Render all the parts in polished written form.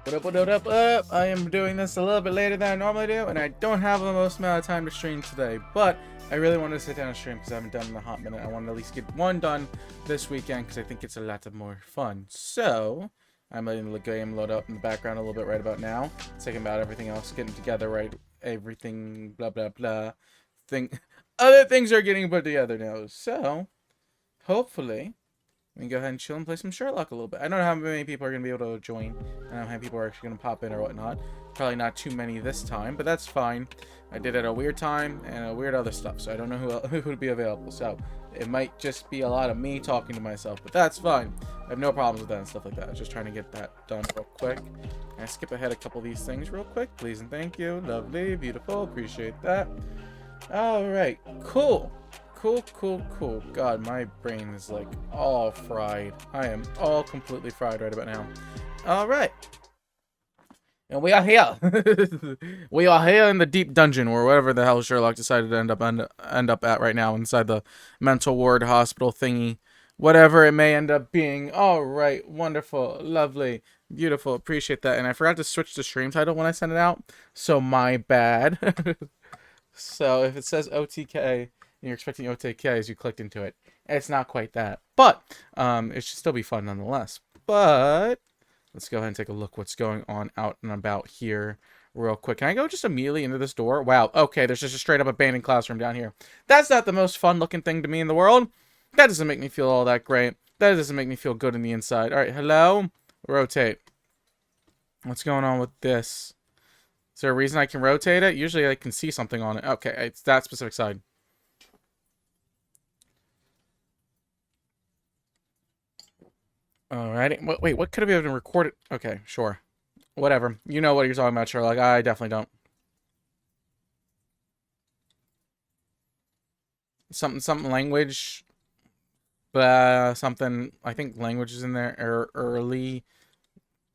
What up? I am doing this a little bit later than I normally do, and I don't have the most amount of time to stream today, but I really wanted to sit down and stream because I haven't done it in a hot minute. I wanted to at least get one done this weekend because I think it's a lot more fun. So, I'm letting the game load up in the background a little bit right about now. Thinking about everything else getting together, right? Everything, blah, blah, blah. Other things are getting put together now. So, hopefully, we can go ahead and chill and play some Sherlock a little bit. I don't know how many people are going to be able to join. I don't know how many people are actually going to pop in or whatnot. Probably not too many this time, but that's fine. I did it at a weird time and a weird other stuff, so I don't know who would be available. So it might just be a lot of me talking to myself, but that's fine. I have no problems with that and stuff like that. I was just trying to get that done real quick. Can I skip ahead a couple of these things real quick, please and thank you. Lovely, beautiful, appreciate that. All right, cool. Cool. God, my brain is like all fried. I am all completely fried right about now. All right. And we are here. We are here in the deep dungeon, or whatever the hell Sherlock decided to end up at right now, inside the mental ward hospital thingy. Whatever it may end up being. All right. Wonderful. Lovely. Beautiful. Appreciate that. And I forgot to switch the stream title when I sent it out. So my bad. So if it says OTK... and you're expecting OTK as you clicked into it. It's not quite that. But it should still be fun nonetheless. But let's go ahead and take a look what's going on out and about here real quick. Can I go just immediately into this door? Wow. Okay, there's just a straight up abandoned classroom down here. That's not the most fun looking thing to me in the world. That doesn't make me feel all that great. That doesn't make me feel good in the inside. All right, hello? Rotate. What's going on with this? Is there a reason I can rotate it? Usually I can see something on it. Okay, it's that specific side. Alrighty. Wait, what could have been recorded? Okay, sure. Whatever. You know what you're talking about, Sherlock. I definitely don't. Something language. Something. I think language is in there. Early.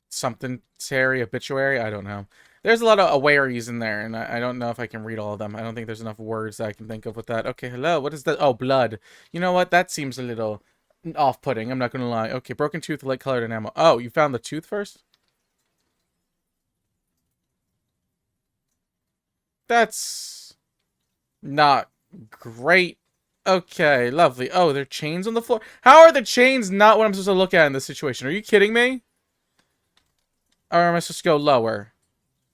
Something. Terry. Obituary. I don't know. There's a lot of awaries in there, and I don't know if I can read all of them. I don't think there's enough words that I can think of with that. Okay, hello. What is that? Oh, blood. You know what? That seems a little off-putting. I'm not gonna lie. Okay, broken tooth, light-colored enamel. Oh, you found the tooth first? That's not great. Okay, lovely. Oh, there are chains on the floor. How are the chains not what I'm supposed to look at in this situation? Are you kidding me? Or am I supposed to go lower?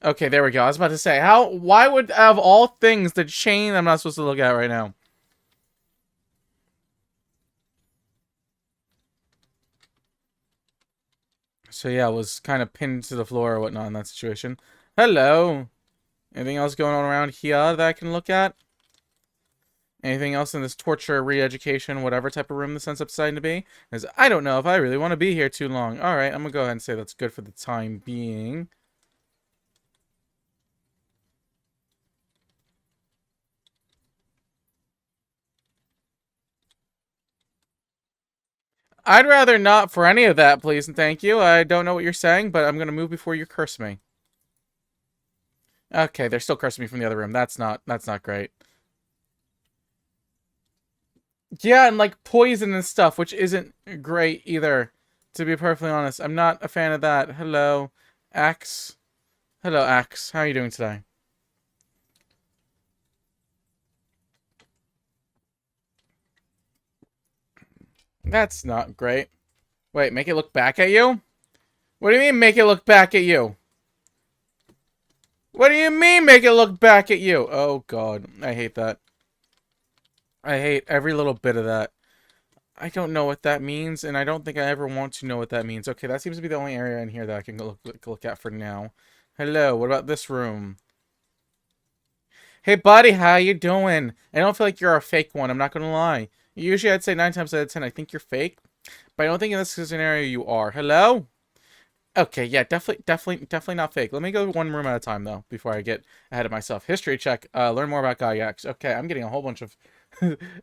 Okay, there we go. I was about to say, why would, of all things, the chain I'm not supposed to look at right now? So yeah, I was kind of pinned to the floor or whatnot in that situation. Hello. Anything else going on around here that I can look at? Anything else in this torture, re-education, whatever type of room this ends up deciding to be? Because I don't know if I really want to be here too long. Alright, I'm going to go ahead and say that's good for the time being. I'd rather not for any of that, please and thank you. I don't know what you're saying, but I'm going to move before you curse me. Okay, they're still cursing me from the other room. That's not great. Yeah, and like poison and stuff, which isn't great either. To be perfectly honest, I'm not a fan of that. Hello, Axe. Hello, Axe. How are you doing today? That's not great. Wait, make it look back at you? What do you mean, make it look back at you? What do you mean, make it look back at you? Oh, God. I hate that. I hate every little bit of that. I don't know what that means, and I don't think I ever want to know what that means. Okay, that seems to be the only area in here that I can look at for now. Hello, what about this room? Hey, buddy, how you doing? I don't feel like you're a fake one, I'm not gonna lie. Usually I'd say 9 times out of 10 I think you're fake, but I don't think in this scenario you are. Hello? Okay, yeah, definitely not fake. Let me go one room at a time, though, before I get ahead of myself. History check, learn more about Gygax. Okay, I'm getting a whole bunch of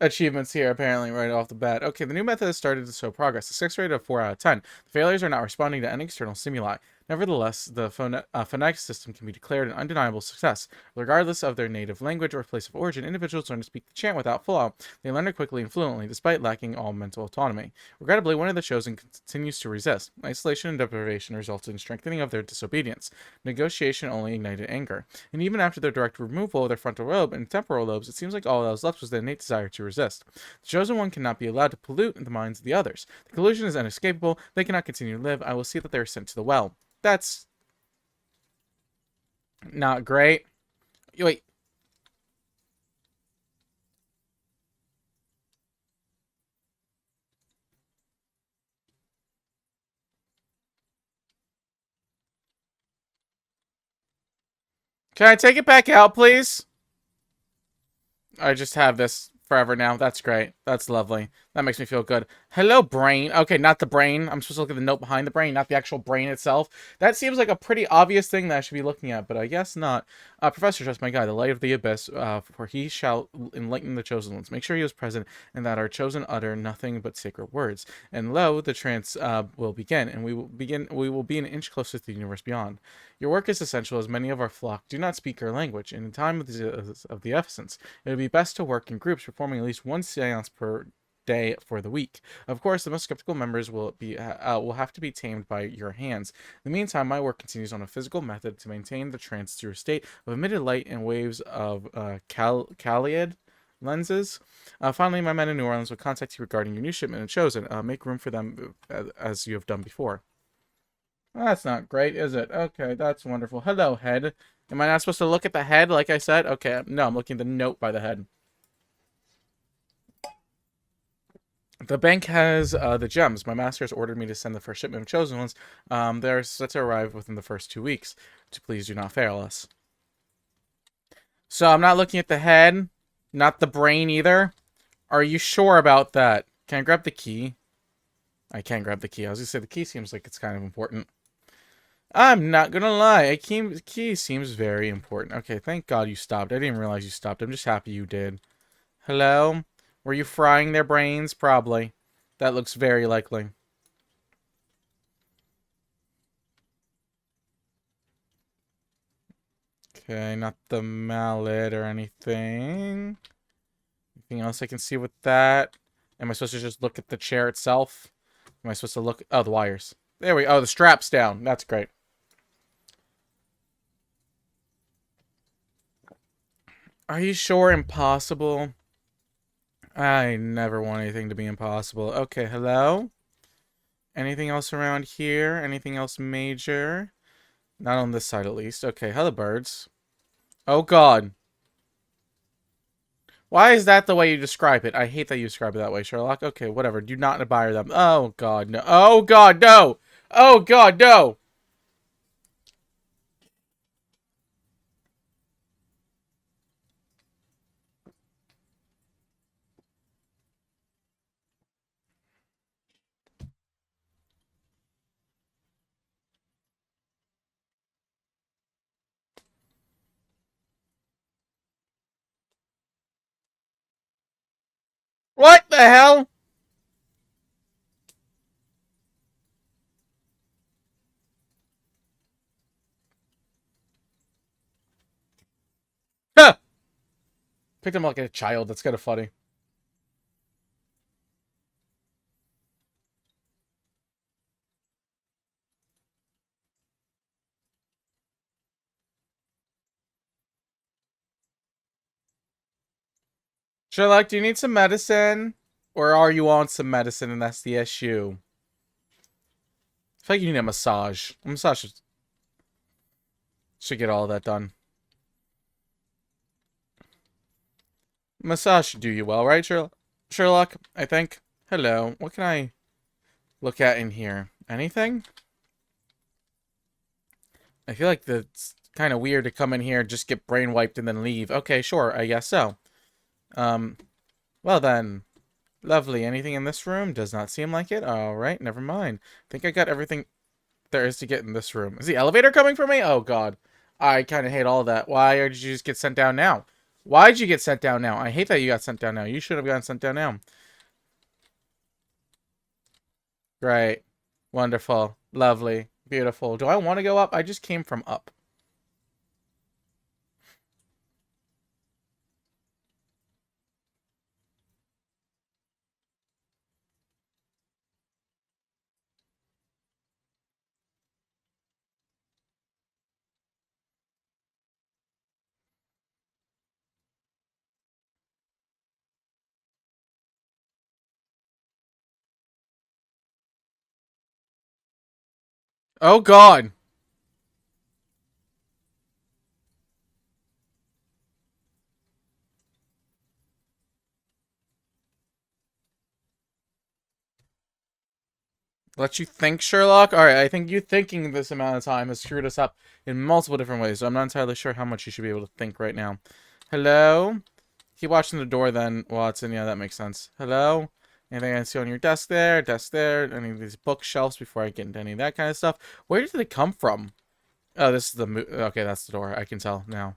achievements here, apparently, right off the bat. Okay, the new method has started to show progress. The 6 rated of 4 out of 10. The failures are not responding to any external stimuli. Nevertheless, the phonetic system can be declared an undeniable success. Regardless of their native language or place of origin, individuals learn to speak the chant without flaw. They learn it quickly and fluently, despite lacking all mental autonomy. Regrettably, one of the chosen continues to resist. Isolation and deprivation resulted in strengthening of their disobedience. Negotiation only ignited anger. And even after their direct removal of their frontal lobe and temporal lobes, it seems like all that was left was the innate desire to resist. The chosen one cannot be allowed to pollute the minds of the others. The collusion is inescapable. They cannot continue to live. I will see that they are sent to the well. That's not great. Wait. Can I take it back out, please? I just have this forever now. That's great. That's lovely. That makes me feel good. Hello, brain. Okay, not the brain. I'm supposed to look at the note behind the brain, not the actual brain itself. That seems like a pretty obvious thing that I should be looking at, but I guess not. Professor, trust my guide, the light of the abyss, for he shall enlighten the chosen ones. Make sure he is present, and that our chosen utter nothing but sacred words. And lo, the trance will begin, and we will be an inch closer to the universe beyond. Your work is essential, as many of our flock do not speak our language, and in time of the essence, it would be best to work in groups, performing at least one seance per day for the week. Of course, the most skeptical members will have to be tamed by your hands. In the meantime, my work continues on a physical method to maintain the trance through a state of emitted light and waves of Caliad lenses. Finally, my men in New Orleans will contact you regarding your new shipment and chosen. Make room for them as you have done before. That's not great, is it? Okay, that's wonderful. Hello, head. Am I not supposed to look at the head like I said? Okay, no, I'm looking at the note by the head. The bank has the gems. My master has ordered me to send the first shipment of chosen ones. They're set to arrive within the first 2 weeks. Please do not fail us. So I'm not looking at the head, not the brain either. Are you sure about that? Can I grab the key? I can't grab the key. I was gonna say the key seems like it's kind of important. I'm not gonna lie. A key seems very important. Okay, thank God you stopped. I didn't realize you stopped. I'm just happy you did. Hello? Were you frying their brains? Probably. That looks very likely. Okay, not the mallet or anything. Anything else I can see with that? Am I supposed to just look at the chair itself? Am I supposed to look... Oh, the wires. There we go. Oh, the strap's down. That's great. Are you sure impossible? I never want anything to be impossible. Okay, hello? Anything else around here? Anything else major? Not on this side, at least. Okay, hello, birds. Oh, God. Why is that the way you describe it? I hate that you describe it that way, Sherlock. Okay, whatever. Do not admire them. Oh, God, no. Oh, God, no! Oh, God, no! What the hell? Huh! Picked him like a child. That's kind of funny. Sherlock, do you need some medicine? Or are you on some medicine and that's the issue? I feel like you need a massage. A massage should get all of that done. Massage should do you well, right, Sherlock? I think. Hello. What can I look at in here? Anything? I feel like that's kind of weird to come in here, just get brain wiped, and then leave. Okay, sure. I guess so. Well then. Lovely. Anything in this room? Does not seem like it. Alright, never mind. I think I got everything there is to get in this room. Is the elevator coming for me? Oh, God. I kind of hate all that. Why did you just get sent down now? Why did you get sent down now? I hate that you got sent down now. You should have gotten sent down now. Great. Wonderful. Lovely. Beautiful. Do I want to go up? I just came from up. Oh, God. Let you think, Sherlock? Alright, I think you thinking this amount of time has screwed us up in multiple different ways, so I'm not entirely sure how much you should be able to think right now. Hello? Keep watching the door then, Watson. Yeah, that makes sense. Hello? Anything I see on your desk there? Desk there? Any of these bookshelves before I get into any of that kind of stuff? Where did it come from? Oh, this is the okay, that's the door. I can tell now.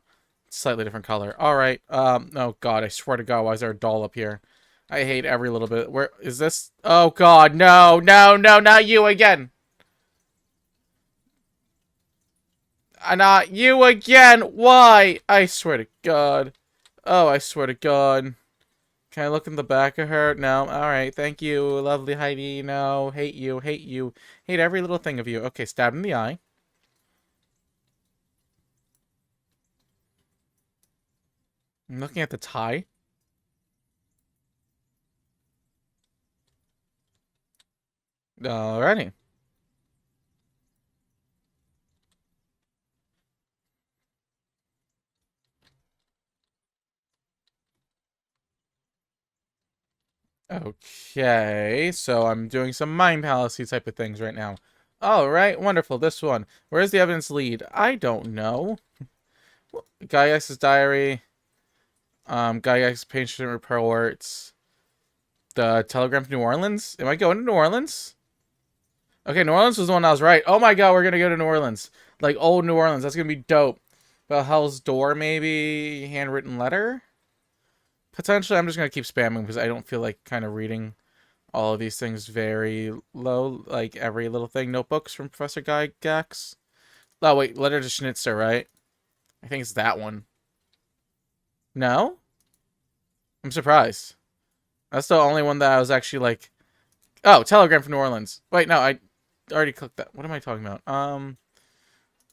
Slightly different color. Alright. Oh god, I swear to god, why is there a doll up here? I hate every little bit. Where is this? Oh god, no, no, no, not you again! Not you again! Why? I swear to god. Oh, I swear to god. Can I look in the back of her? No. Alright, thank you, lovely Heidi. No, hate you, hate you. Hate every little thing of you. Okay, stab in the eye. I'm looking at the tie. Alrighty. Okay, so I'm doing some mind palace type of things right now. Alright, wonderful. This one. Where's the evidence lead? I don't know. Gaius's diary. Gaius patient reports. The telegram to New Orleans? Am I going to New Orleans? Okay, New Orleans was the one I was right. Oh my god, we're gonna go to New Orleans. Like, old New Orleans. That's gonna be dope. Well, Hell's Door, maybe? Handwritten letter? Potentially, I'm just gonna keep spamming because I don't feel like kind of reading all of these things very low, like every little thing. Notebooks from Professor Guy Gax. Oh, wait, Letter to Schnitzer, right? I think it's that one. No? I'm surprised. That's the only one that I was actually like, oh, Telegram from New Orleans. Wait, no, I already clicked that. What am I talking about?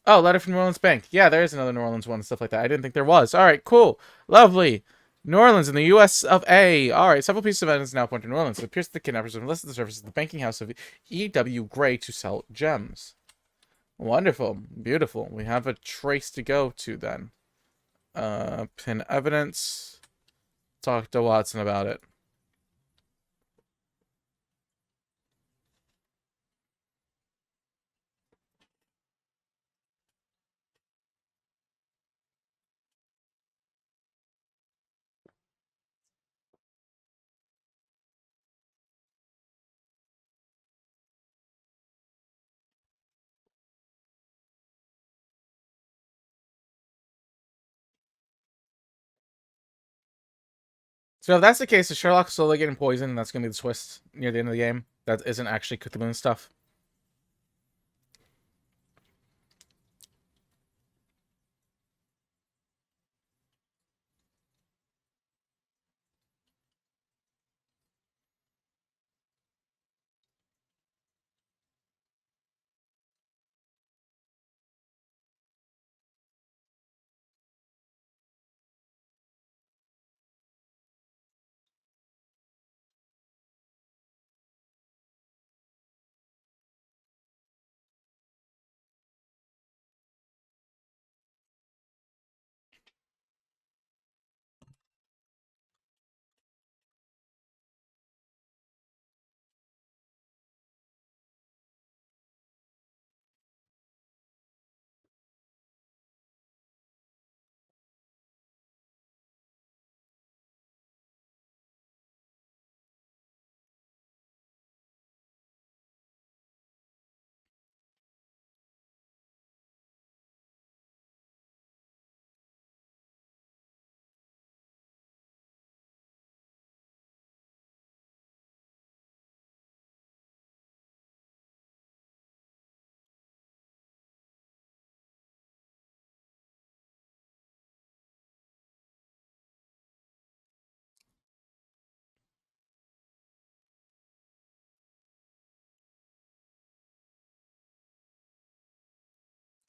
Oh, Letter from New Orleans Bank. Yeah, there is another New Orleans one and stuff like that. I didn't think there was. All right, cool. Lovely. New Orleans in the U.S. of A. All right, several pieces of evidence now point to New Orleans. It appears that the kidnappers have enlisted the services of the banking house of E.W. Gray to sell gems. Wonderful. Beautiful. We have a trace to go to then. Pin evidence. Talk to Watson about it. So if that's the case, is Sherlock slowly getting poisoned, and that's going to be the twist near the end of the game? That isn't actually Cthulhu stuff.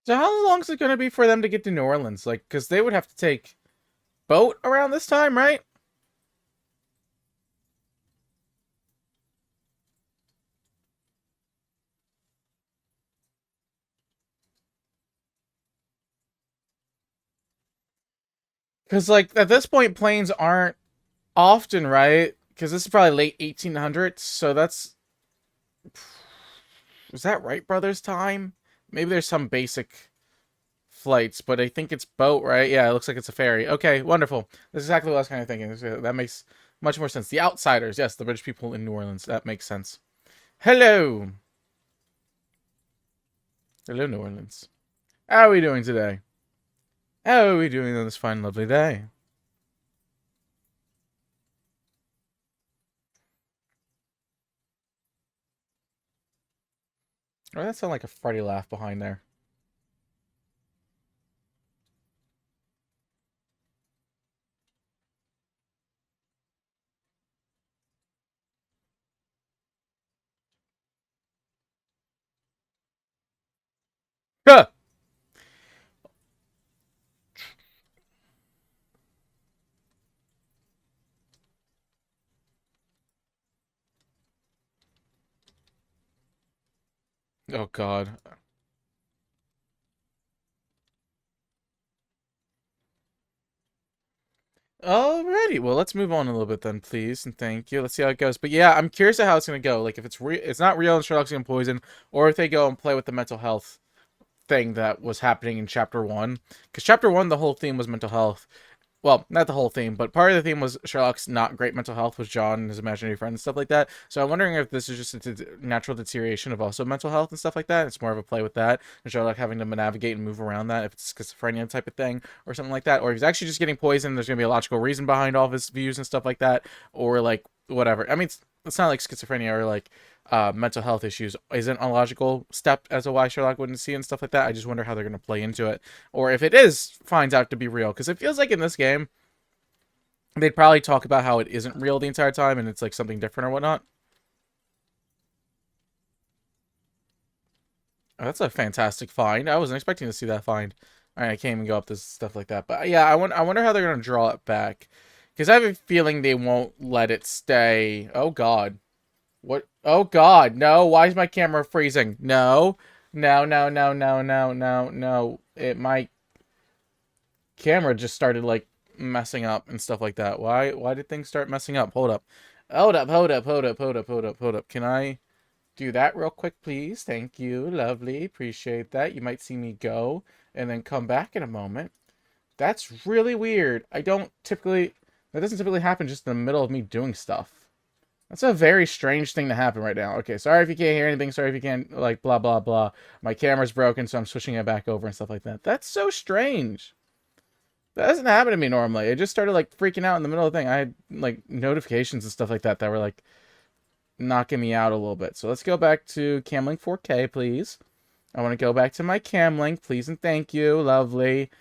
So how long is it going to be for them to get to New Orleans? Like, because they would have to take boat around this time, right? Because, like, at this point, planes aren't often, right? Because this is probably late 1800s, so that's... Was that Wright Brothers time? Maybe there's some basic flights, but I think it's boat, right? Yeah, it looks like it's a ferry. Okay, wonderful. That's exactly what I was kind of thinking. That makes much more sense. The outsiders, yes, the British people in New Orleans. That makes sense. Hello. Hello, New Orleans. How are we doing today? How are we doing on this fine, lovely day? Oh, that sounded like a Freddy laugh behind there. Huh! Oh, God. Alrighty, well, let's move on a little bit then, please, and thank you. Let's see how it goes. But yeah, I'm curious to how it's gonna go. Like, if it's not real and Sherlock's gonna poison, or if they go and play with the mental health thing that was happening in chapter one. Because chapter one, the whole theme was mental health. Well, not the whole theme, but part of the theme was Sherlock's not great mental health with John and his imaginary friend and stuff like that. So I'm wondering if this is just a natural deterioration of also mental health and stuff like that. It's more of a play with that, and Sherlock having to navigate and move around that, if it's schizophrenia type of thing or something like that, or if he's actually just getting poisoned. There's gonna be a logical reason behind all of his views and stuff like that, or like whatever. I mean, it's not like schizophrenia or like mental health issues isn't a logical step as to why Sherlock wouldn't see and stuff like that. I just wonder how they're going to play into it, or if it is finds out to be real, because it feels like in this game they'd probably talk about how it isn't real the entire time and it's like something different or whatnot. Oh, that's a fantastic find. I wasn't expecting to see that find. All right, I can't even go up this stuff like that. But yeah, I wonder how they're gonna draw it back, because I have a feeling they won't let it stay. Oh God, what? Oh God, no! Why is my camera freezing? No, no, no, no, no, no, no, no. My camera just started like messing up and stuff like that. Why did things start messing up? Hold up. Hold up, hold up, hold up, hold up, hold up, hold up. Can I do that real quick, please? Thank you. Lovely. Appreciate that. You might see me go and then come back in a moment. That's really weird. That doesn't typically happen just in the middle of me doing stuff. That's a very strange thing to happen right now. Okay, sorry if you can't hear anything. Sorry if you can't, like, blah, blah, blah. My camera's broken, so I'm switching it back over and stuff like that. That's so strange. That doesn't happen to me normally. It just started, like, freaking out in the middle of the thing. I had, like, notifications and stuff like that that were, like, knocking me out a little bit. So let's go back to Camlink 4K, please. I want to go back to my Camlink, please and thank you. Lovely.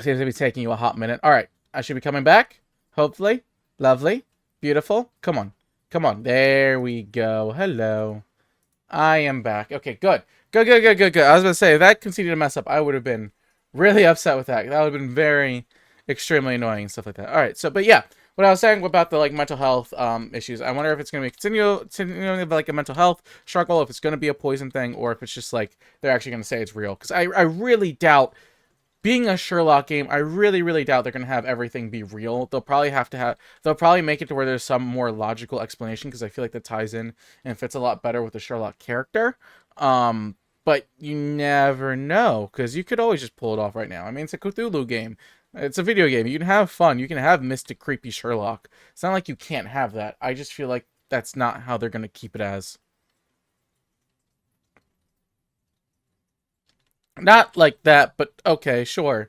Seems to be taking you a hot minute. All right, I should be coming back, hopefully. Lovely. Beautiful. Come on. Come on. There we go. Hello. I am back. Okay, good. Good, good, good, good, good. I was going to say, if that continued to mess up, I would have been really upset with that. That would have been very, extremely annoying and stuff like that. All right, so, but yeah, what I was saying about the, like, mental health issues, I wonder if it's going to be continuing like a mental health struggle, if it's going to be a poison thing, or if it's just, like, they're actually going to say it's real. Because I really doubt, being a Sherlock game, I really, really doubt they're going to have everything be real. They'll probably make it to where there's some more logical explanation, because I feel like that ties in and fits a lot better with the Sherlock character. But you never know, because you could always just pull it off right now. I mean, it's a Cthulhu game. It's a video game. You can have fun. You can have mystic, creepy Sherlock. It's not like you can't have that. I just feel like that's not how they're going to keep it as. Not like that, but okay, sure.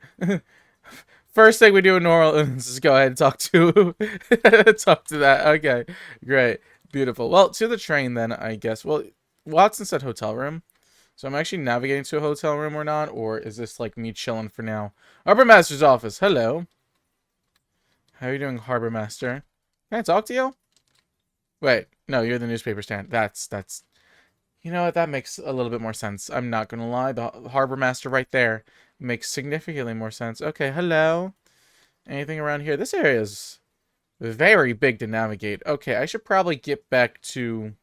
First thing we do in Normal is go ahead and talk to talk to that. Okay, great, beautiful. Well, to the train then, I guess. Well, Watson said hotel room, so I'm actually navigating to a hotel room or not, or is this like me chilling for now? Harbor Master's office. Hello. How are you doing, Harbor Master? Can I talk to you? Wait, no, you're the newspaper stand. That's You know what? That makes a little bit more sense. I'm not gonna lie. The harbor master right there makes significantly more sense. Okay, hello. Anything around here? This area is very big to navigate. Okay, I should probably get back to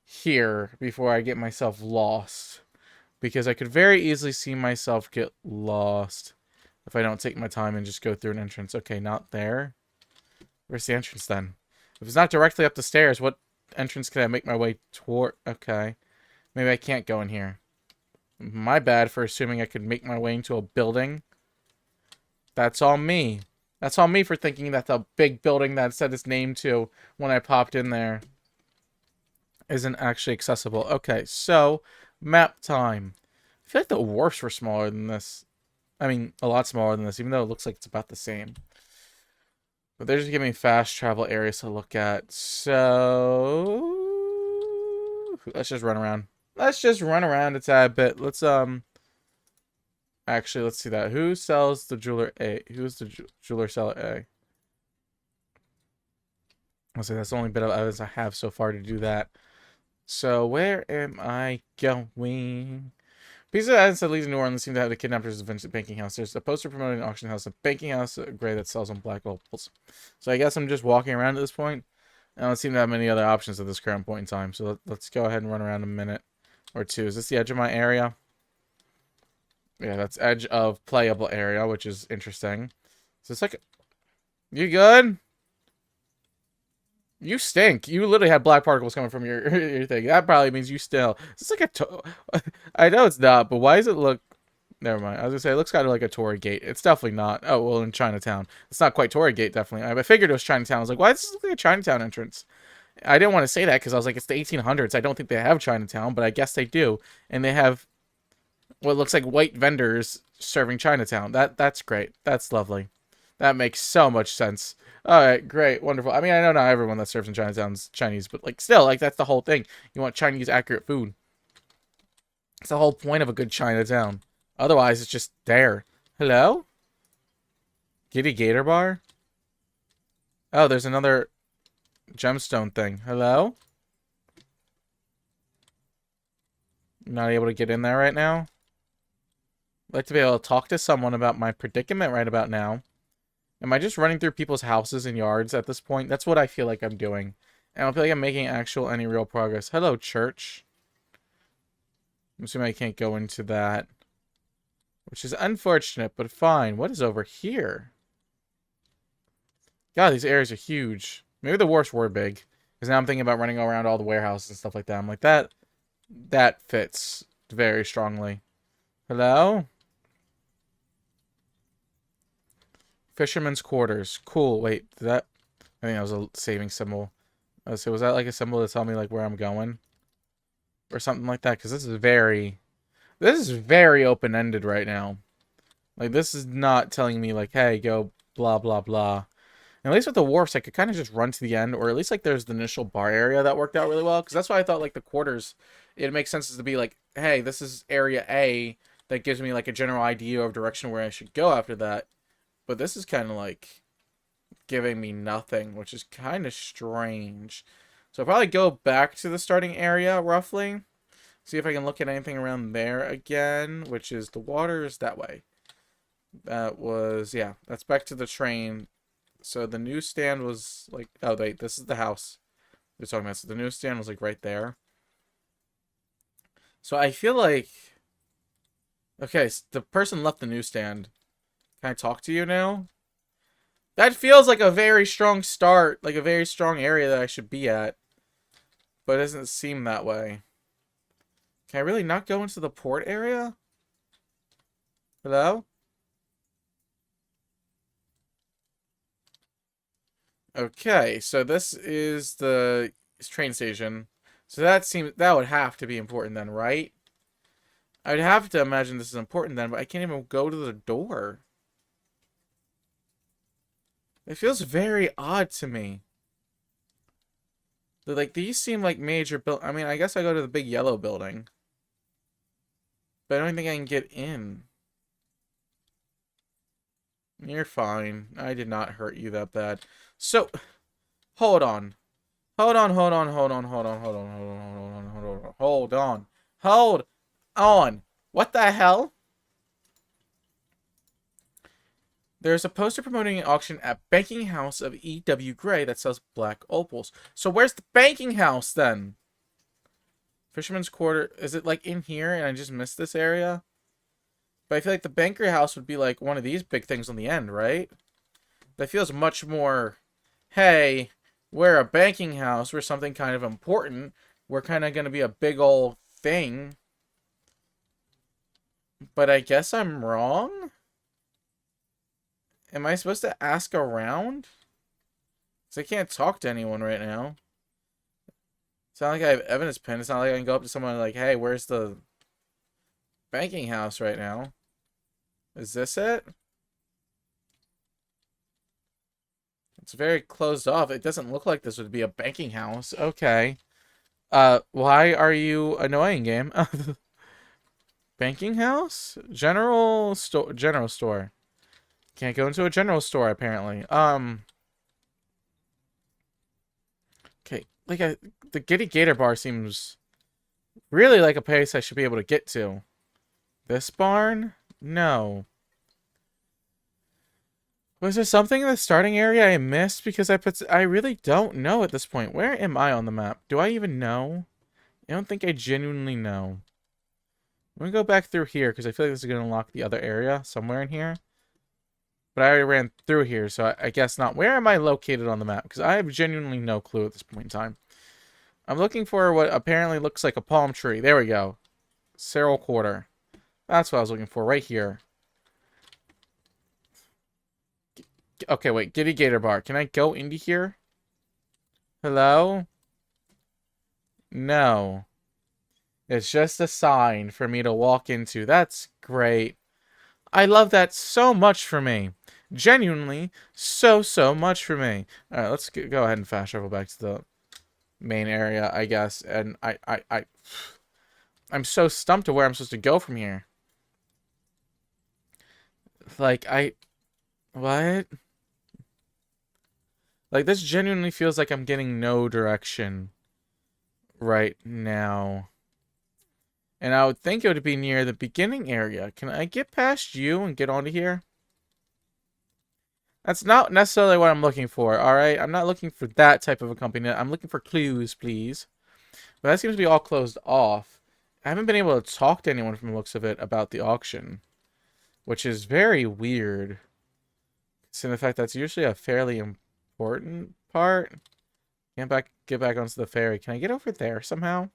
here before I get myself lost. Because I could very easily see myself get lost if I don't take my time and just go through an entrance. Okay, not there. Where's the entrance then? If it's not directly up the stairs, what entrance can I make my way toward? Okay. Maybe I can't go in here. My bad for assuming I could make my way into a building. That's all me. That's all me for thinking that the big building that it said its name to when I popped in there isn't actually accessible. Okay, so map time. I feel like the wharfs were smaller than this. I mean, a lot smaller than this, even though it looks like it's about the same. But they're just giving me fast travel areas to look at. So let's just run around. Let's just run around a tad bit. Let's actually let's see that. Who sells the jeweler A? Who's the jeweler seller A? I'll say that's the only bit of evidence I have so far to do that. So where am I going? Pieces of evidence that leads to New Orleans seem to have the kidnappers' Vincent banking house. There's a poster promoting an auction house, a banking house, a gray that sells on black opals. So I guess I'm just walking around at this point. I don't seem to have many other options at this current point in time. So let's go ahead and run around a minute or two. Is this the edge of my area? Yeah, that's edge of playable area, which is interesting. So it's like, you good? You stink. You literally had black particles coming from your, your thing. That probably means you still. Is this like a I know it's not, but why does it look... Never mind. I was going to say, it looks kind of like a Tory Gate. It's definitely not. Oh, well, in Chinatown. It's not quite Tory Gate, definitely. I figured it was Chinatown. I was like, why does this look like a Chinatown entrance? I didn't want to say that because I was like, it's the 1800s. I don't think they have Chinatown, but I guess they do. And they have what looks like white vendors serving Chinatown. That's great. That's lovely. That makes so much sense. All right, great, wonderful. I mean, I know not everyone that serves in Chinatown's Chinese, but like still, like that's the whole thing. You want Chinese accurate food. It's the whole point of a good Chinatown. Otherwise, it's just there. Hello? Giddy Gator Bar? Oh, there's another gemstone thing. Hello? I'm not able to get in there right now. I'd like to be able to talk to someone about my predicament right about now. Am I just running through people's houses and yards at this point? That's what I feel like I'm doing. And I don't feel like I'm making any real progress. Hello, church. I'm assuming I can't go into that. Which is unfortunate, but fine. What is over here? God, these areas are huge. Maybe the wharfs were big. Because now I'm thinking about running around all the warehouses and stuff like that. I'm like, that fits very strongly. Hello? Fisherman's quarters. Cool. Wait, did that... I think that was a saving symbol. So was that like a symbol to tell me like where I'm going? Or something like that? Because this is very open-ended right now. Like, this is not telling me like, hey, go blah, blah, blah. And at least with the wharfs, I could kind of just run to the end. Or at least like there's the initial bar area that worked out really well. Because that's why I thought like the quarters, it makes sense to be like, hey, this is area A. That gives me like a general idea of direction where I should go after that. But this is kind of like giving me nothing, which is kind of strange. So I'll probably go back to the starting area, roughly. See if I can look at anything around there again, which is the water is that way. That was, yeah, that's back to the train. So the newsstand was like, oh, wait, this is the house they're talking about. So the newsstand was like right there. So I feel like, okay, so the person left the newsstand. Can I talk to you now? That feels like a very strong start, like a very strong area that I should be at. But it doesn't seem that way. Can I really not go into the port area? Hello? Okay, so this is the train station. So that would have to be important then, right? I'd have to imagine this is important then, but I can't even go to the door. It feels very odd to me. Like, these seem like major I mean, I guess I go to the big yellow building. But I don't think I can get in. You're fine. I did not hurt you that bad. So, hold on. Hold on, hold on, hold on, hold on, hold on, hold on, hold on, hold on, hold on. Hold on. What the hell? There's a poster promoting an auction at Banking House of E.W. Gray that sells black opals. So where's the banking house then? Fisherman's Quarter. Is it like in here and I just missed this area? But I feel like the banker house would be like one of these big things on the end, right? That feels much more, hey, we're a banking house. We're something kind of important. We're kind of going to be a big old thing. But I guess I'm wrong? Am I supposed to ask around? Because I can't talk to anyone right now. It's not like I have evidence pin. It's not like I can go up to someone like, hey, where's the banking house right now? Is this it? It's very closed off. It doesn't look like this would be a banking house. Okay. Why are you annoying, game? Banking house? General store. Can't go into a general store, apparently. Okay. Like, the Giddy Gator Bar seems really like a place I should be able to get to. This barn? No. Was there something in the starting area I missed? Because I really don't know at this point. Where am I on the map? Do I even know? I don't think I genuinely know. I'm gonna go back through here because I feel like this is gonna unlock the other area somewhere in here. But I already ran through here, so I guess not. Where am I located on the map? Because I have genuinely no clue at this point in time. I'm looking for what apparently looks like a palm tree. There we go. Cyril Quarter. That's what I was looking for, right here. Okay, wait. Giddy Gator Bar. Can I go into here? Hello? No. It's just a sign for me to walk into. That's great. I love that so much for me. Genuinely, so much for me. Alright, let's go ahead and fast travel back to the main area, I guess. And I'm so stumped to where I'm supposed to go from here. Like, what? Like, this genuinely feels like I'm getting no direction right now. And I would think it would be near the beginning area. Can I get past you and get onto here? That's not necessarily what I'm looking for, alright? I'm not looking for that type of a company. I'm looking for clues, please. But that seems to be all closed off. I haven't been able to talk to anyone from the looks of it about the auction. Which is very weird. Considering the fact that's usually a fairly important part. Can't get back onto the ferry. Can I get over there somehow?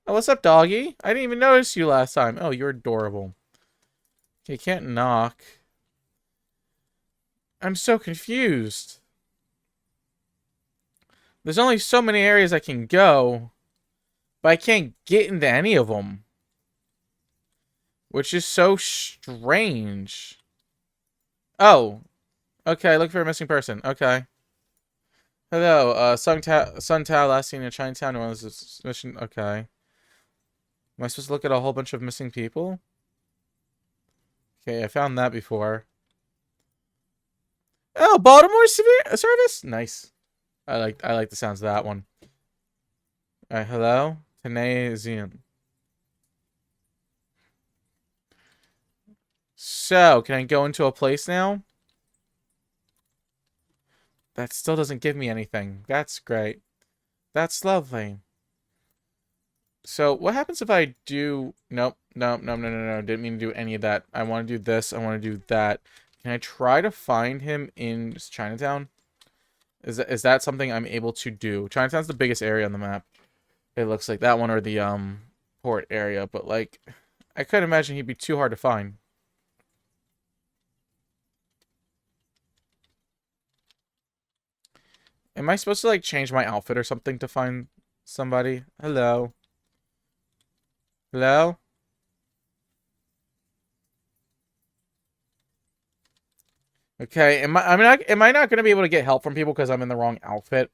Oh, what's up, doggy? I didn't even notice you last time. Oh, you're adorable. Okay, can't knock. I'm so confused. There's only so many areas I can go, but I can't get into any of them. Which is so strange. Oh. Okay, look for a missing person. Okay. Hello, Sun Tao last seen in Chinatown. Was this mission? Okay. Am I supposed to look at a whole bunch of missing people? Okay, I found that before. Oh, Baltimore service? Nice. I like the sounds of that one. Alright, hello? Tanasian. So, can I go into a place now? That still doesn't give me anything. That's great. That's lovely. So, what happens if I do... Nope. No. Didn't mean to do any of that. I want to do this. I want to do that. Can I try to find him in Chinatown? Is that something I'm able to do? Chinatown's the biggest area on the map. It looks like that one or the port area. But, like, I couldn't imagine he'd be too hard to find. Am I supposed to, like, change my outfit or something to find somebody? Hello? Hello? Okay, am I not going to be able to get help from people because I'm in the wrong outfit?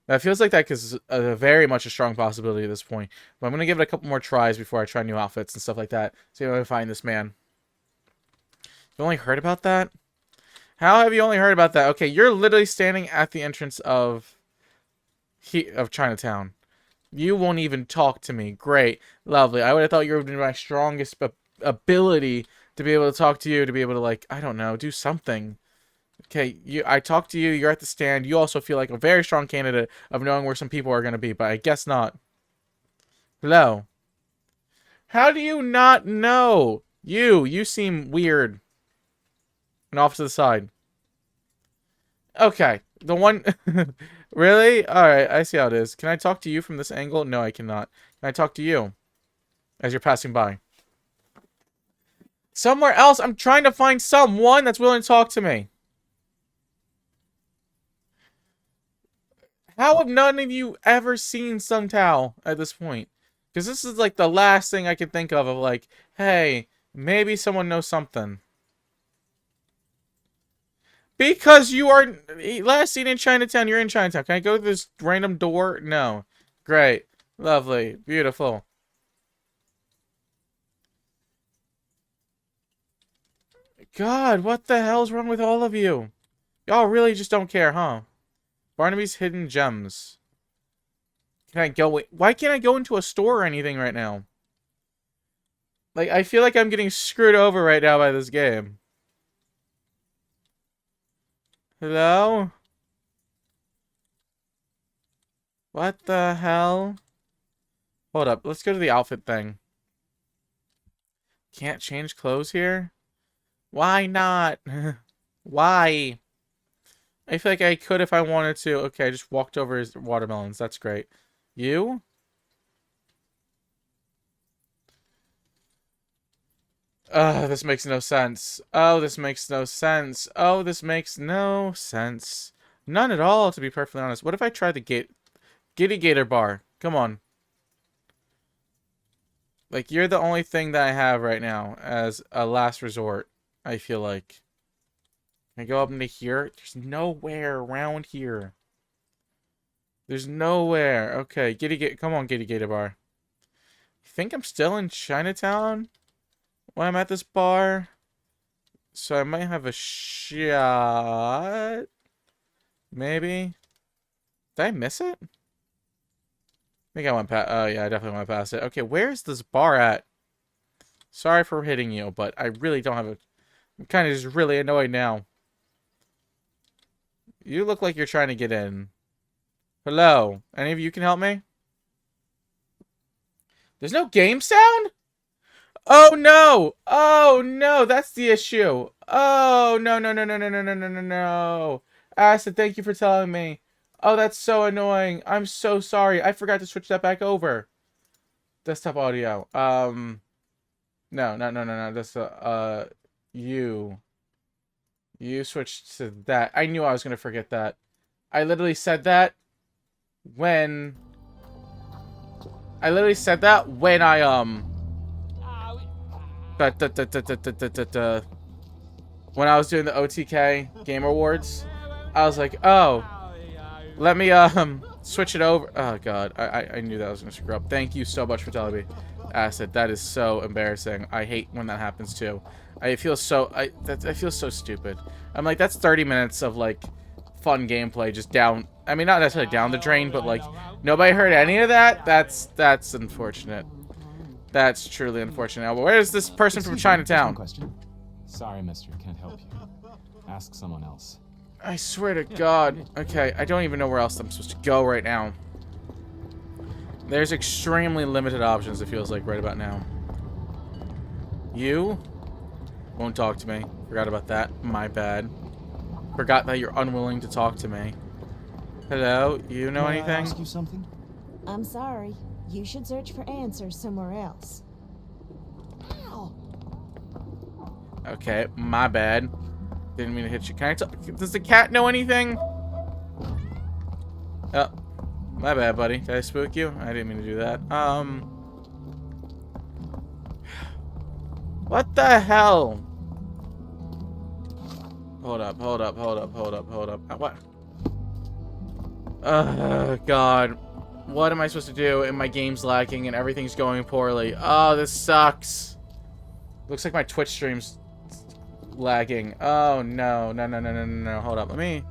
That feels like that is a very much a strong possibility at this point. But I'm going to give it a couple more tries before I try new outfits and stuff like that. See if I can find this man. You only heard about that? How have you only heard about that? Okay, you're literally standing at the entrance of Chinatown. You won't even talk to me. Great. Lovely. I would have thought you would have been my strongest ability to be able to talk to you, to be able to, like, I don't know, do something. Okay, I talked to you, you're at the stand. You also feel like a very strong candidate of knowing where some people are going to be, but I guess not. Hello. How do you not know? You seem weird. And off to the side. Okay, the one... Really? Alright, I see how it is. Can I talk to you from this angle? No, I cannot. Can I talk to you as you're passing by? Somewhere else? I'm trying to find someone that's willing to talk to me. How have none of you ever seen Sung Tao at this point? Because this is like the last thing I can think of like, hey, maybe someone knows something. Because you are last seen in Chinatown. You're in Chinatown. Can I go to this random door? No. Great. Lovely. Beautiful. God, what the hell's wrong with all of you? Y'all really just don't care, huh? Barnaby's Hidden Gems. Can I go? Why can't I go into a store or anything right now? Like, I feel like I'm getting screwed over right now by this game. Hello? What the hell? Hold up. Let's go to the outfit thing. Can't change clothes here? Why not? Why? I feel like I could if I wanted to. Okay, I just walked over his watermelons. That's great. You? This makes no sense. Oh, this makes no sense. Oh, this makes no sense. None at all, to be perfectly honest. What if I try the Giddy Gator bar? Come on. Like, you're the only thing that I have right now as a last resort, I feel like. Can I go up into here? There's nowhere around here. There's nowhere. Okay, come on, Giddy Gator bar. You think I'm still in Chinatown when I'm at this bar? So I might have a shot. Maybe. Did I miss it? I think I went past. Oh, yeah, I definitely went past it. Okay, where's this bar at? Sorry for hitting you, but I really don't have a... I'm kind of just really annoyed now. You look like you're trying to get in. Hello? Any of you can help me? There's no game sound? Oh, no! Oh, no! That's the issue. Oh, no, no, no, no, no, no, no, no, no, no. Acid, thank you for telling me. Oh, that's so annoying. I'm so sorry. I forgot to switch that back over. Desktop audio. No, no, no, no, no. That's, you. You switched to that. I knew I was going to forget that. I literally said that when... I literally said that when I, when I was doing the OTK Game Awards. I was like, oh, let me, switch it over. Oh, God. I knew that I was going to screw up. Thank you so much for telling me, Acid. That is so embarrassing. I hate when that happens, too. I feel so... I feel so stupid. I'm like, that's 30 minutes of, like, fun gameplay just down... I mean, not necessarily down the drain, but, like, nobody heard any of that? That's unfortunate. That's truly unfortunate. Now, where's this person from Chinatown? Question. Sorry, mister. Can't help you. Ask someone else. I swear to God. Okay, I don't even know where else I'm supposed to go right now. There's extremely limited options, it feels like, right about now. You? Won't talk to me. Forgot about that. My bad. Forgot that you're unwilling to talk to me. Hello? You know anything? May I ask you something? I'm sorry. You should search for answers somewhere else. Ow! Okay, my bad. Didn't mean to hit you. Can I talk? Does the cat know anything? Oh, my bad, buddy. Did I spook you? I didn't mean to do that. What the hell? Hold up, hold up, hold up, hold up, hold up. What? God. What am I supposed to do? And my game's lacking and everything's going poorly. Oh, this sucks. Looks like my Twitch stream's lagging. Oh, no. No. Hold up. Let me...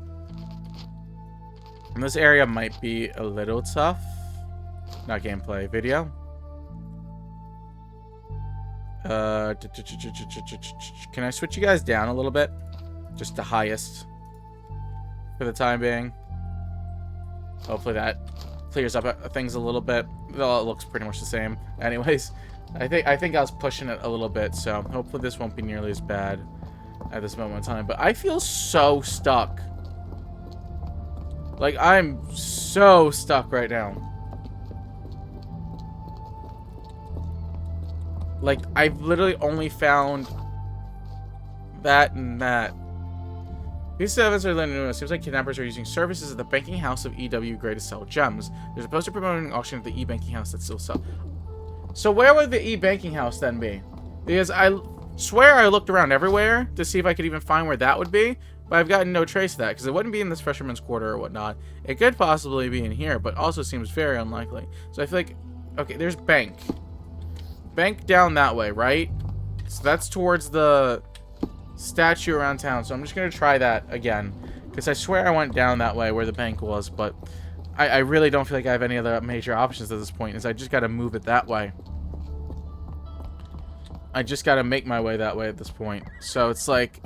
And this area might be a little tough. Not gameplay. Video. Can I switch you guys down a little bit? Just the highest. For the time being. Hopefully that clears up things a little bit. Though it looks pretty much the same. Anyways, I think I was pushing it a little bit, so hopefully this won't be nearly as bad at this moment in time. But I feel so stuck. Like, I'm so stuck right now. Like, I've literally only found that and that. These events are letting us. Seems like kidnappers are using services at the banking house of EW Gray to sell gems. There's a poster promoting an auction at the e-banking house that still sells. So where would the e-banking house then be? Because I swear I looked around everywhere to see if I could even find where that would be, but I've gotten no trace of that, because it wouldn't be in this fisherman's quarter or whatnot. It could possibly be in here, but also seems very unlikely. So I feel like, okay, there's bank. Bank down that way, right? So that's towards the statue around town, so I'm just going to try that again, because I swear I went down that way where the bank was, but I really don't feel like I have any other major options at this point, is I just got to move it that way. I just got to make my way that way at this point. So it's like,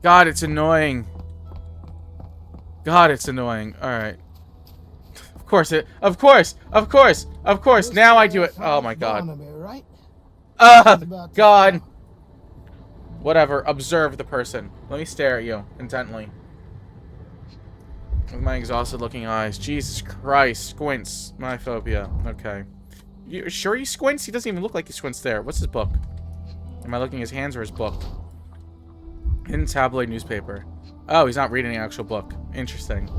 God, it's annoying. God, it's annoying. Alright. Of course. Now I do it. Oh my God. God. Whatever. Observe the person. Let me stare at you intently. With my exhausted looking eyes. Jesus Christ. Squints. My phobia. Okay. You sure he squints? He doesn't even look like he squints there. What's his book? Am I looking at his hands or his book? In tabloid newspaper. Oh, he's not reading the actual book. Interesting.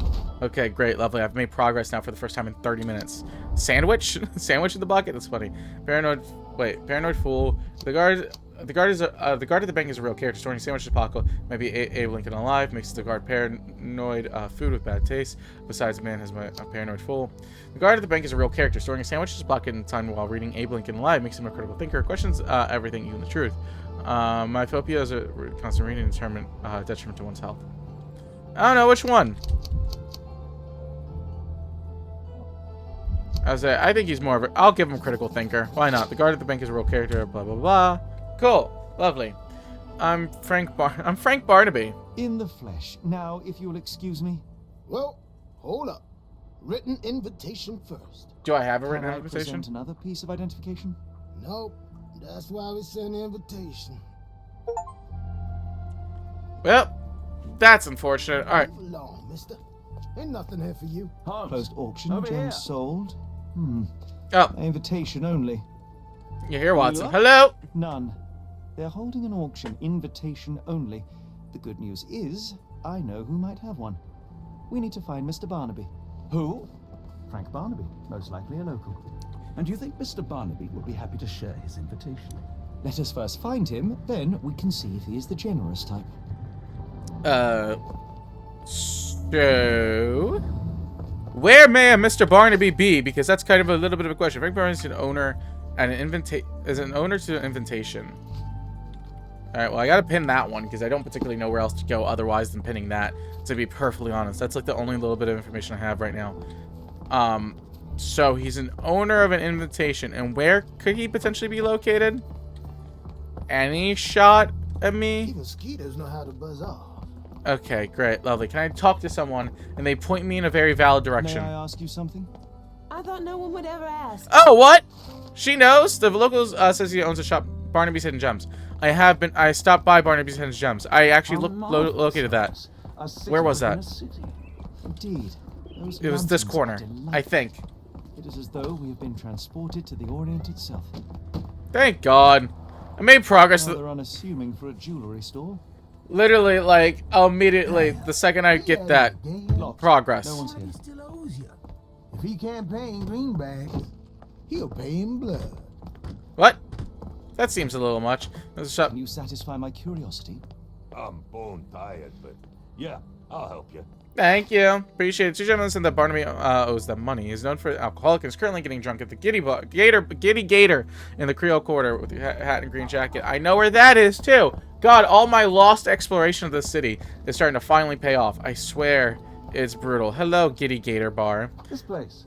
Okay, great, lovely. I've made progress now for the first time in 30 minutes. Sandwich? Sandwich in the bucket? That's funny. Paranoid fool. The guard at the bank is a real character. Storing sandwiches to Paco might be Abe Lincoln alive. Makes the guard paranoid. Food with bad taste. Besides, the man has a paranoid fool. The guard at the bank is a real character. Storing a sandwich in his pocket in time while reading Abe Lincoln alive makes him a critical thinker. Questions everything, even the truth. My phobia is a constant reading and detriment to one's health. I don't know which one. I think he's more of a... I'll give him critical thinker. Why not? The guard at the bank is a real character. Blah, blah, blah. Cool. Lovely. I'm Frank Barnaby. In the flesh. Now, if you'll excuse me. Well, hold up. Written invitation first. Do I have a written Can I invitation? present another piece of identification? Nope. That's why we sent the invitation. Well, that's unfortunate. All right. Move along, mister. Ain't nothing here for you. Closed auction, Over here. gems sold. Oh, Invitation only. you're here, Watson. Hello. None. They're holding an auction, invitation only. The good news is, I know who might have one. We need to find Mr. Barnaby. Who? Frank Barnaby, most likely a local. And do you think Mr. Barnaby will be happy to share his invitation? Let us first find him, then we can see if he is the generous type. So, where may a Mr. Barnaby be? Because that's kind of a little bit of a question. Frank Barnaby is an owner and an owner to an invitation. All right, well, I gotta pin that one because I don't particularly know where else to go otherwise than pinning that. To be perfectly honest, that's like the only little bit of information I have right now. So he's an owner of an invitation, and where could he potentially be located? Any shot at me? Even mosquitoes know how to buzz off. Okay, great, lovely. Can I talk to someone and they point me in a very valid direction? May I ask you something? I thought no one would ever ask. Oh, what? She knows? The locals says he owns a shop, Barnaby's Hidden Gems. I stopped by Barnaby's Hidden Gems. I actually located that. Where was that? Indeed. It was this mountains are corner, I delightful. think. It is as though we have been transported to the Orient itself. Thank God. I made progress. Rather unassuming for a jewelry store. Literally, like, immediately, the second I get that Locked. progress. No one's here. He still owes you. If he can't pay in greenbacks, he'll pay in blood. What? That seems a little much. There's a shop. Can you satisfy my curiosity? I'm bone tired, but yeah, I'll help you. Thank you. Appreciate it. Two gentlemen said that Barnaby owes them money. He's known for alcoholic and is currently getting drunk at the Giddy Gator in the Creole Quarter with a hat and green jacket. I know where that is, too. God, all my lost exploration of this city is starting to finally pay off. I swear it's brutal. Hello, Giddy Gator Bar. This place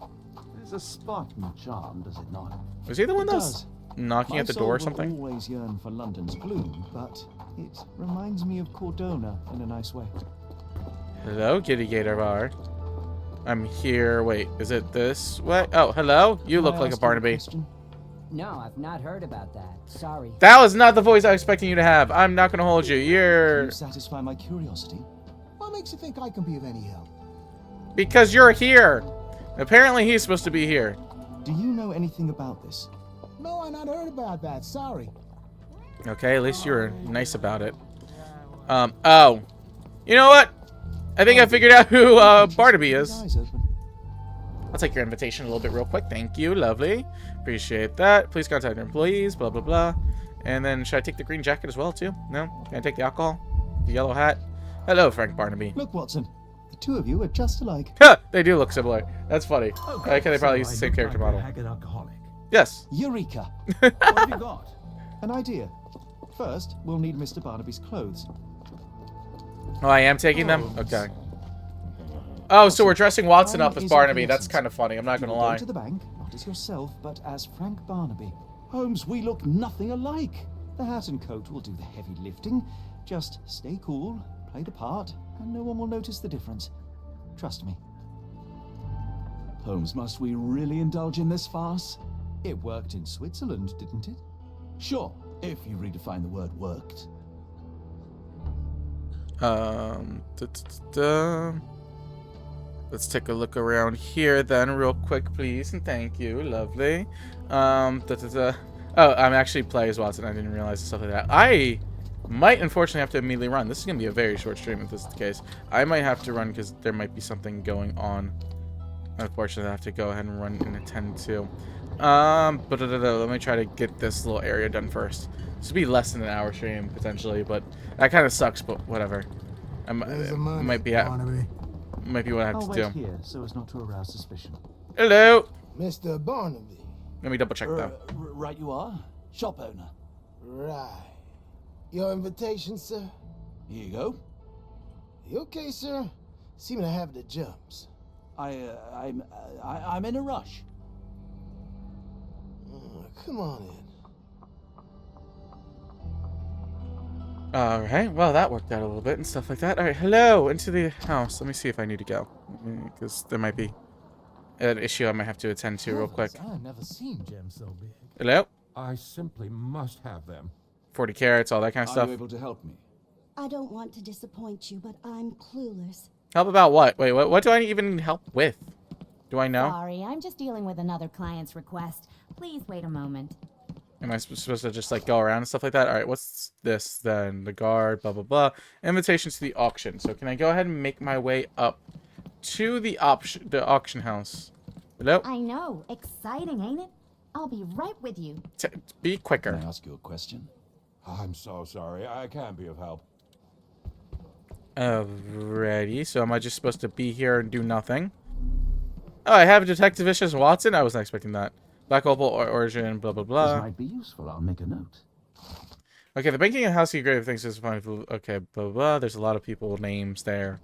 is a Spartan charm, does it not? Was he the one It that was does. knocking My at the soul door or will something? always yearn for London's gloom, but it reminds me of Cordona in a nice way. Hello, Giddy Gator Bar. I'm here. Wait, is it this way? Oh, hello. You Can look I like a ask you Barnaby. question? No, I've not heard about that. Sorry. That was not the voice I was expecting you to have. I'm not gonna hold you. Can You're you satisfy my curiosity? What makes you think I can be of any help? because you're here. Apparently, he's supposed to be here. Do you know anything about this? No, I not heard about that. Sorry. Okay, at least you were nice about it. Oh, you know what? I think I figured out who Barnaby His is. eyes open. I'll take your invitation a little bit real quick. Thank you, lovely. Appreciate that. Please contact your employees, blah, blah, blah. And then should I take the green jacket as well, too? No? Can I take the alcohol? The yellow hat? Hello, Frank Barnaby. Look, Watson. The two of you are just alike. Ha! They do look similar. That's funny. I like how they probably use the So I same look character like a model. haggard alcoholic. Yes. Eureka! What have you got? An idea. First, we'll need Mr. Barnaby's clothes. Oh, I am taking them? Okay. Oh, so we're dressing Watson Time up as is of Barnaby. the That's essence. kind of funny. I'm not You going to will go lie. to the bank, not as yourself, but as Frank Barnaby. Holmes, we look nothing alike. The hat and coat will do the heavy lifting. Just stay cool, play the part, and no one will notice the difference. Trust me. Holmes, must we really indulge in this farce? It worked in Switzerland, didn't it? Sure, if you redefine the word worked. Let's take a look around here then real quick, please, and thank you. Lovely. Oh, I'm actually playing as Watson. I didn't realize stuff like that. I might unfortunately have to immediately run. This is going to be a very short stream if this is the case. I might have to run because there might be something going on. Unfortunately, I have to go ahead and run and attend to. But let me try to get this little area done first. This will be less than an hour stream, potentially, but that kind of sucks, but whatever. There's the money, Might be Barnaby. what I have I'll to wait do. here so as not to arouse suspicion. Hello. Mr. Barnaby. Let me double check that. Right you are. Shop owner. Right. Your invitation, sir? Here you go. You okay, sir? Seem to have the jumps. I'm in a rush. Come on in. Alright, well that worked out a little bit and stuff like that. Alright, hello, into the house. Let me see if I need to go. Because there might be an issue I might have to attend to real quick. I've never seen gems so big. Hello? I simply must have them. 40 carats, all that kind of Are stuff. you able to help me? I don't want to disappoint you, but I'm clueless. Help about what? Wait, what do I even need help with? Do I know? Sorry, I'm just dealing with another client's request. Please wait a moment. Am I supposed to just like go around and stuff like that? Alright, what's this then? The guard, blah, blah, blah. Invitation to the auction. So can I go ahead and make my way up to the auction house? Hello? I know. Exciting, ain't it? I'll be right with you. Be quicker. Can I ask you a question? I'm so sorry. I can't be of help. Alrighty, so am I just supposed to be here and do nothing? Oh, I have Detective Vicious Watson? I wasn't expecting that. Black Opal origin, blah, blah, This blah. might be useful. I'll make a note. Okay, the banking and housekeeping grave thinks is fine. Okay, blah, blah, blah. There's a lot of people names there.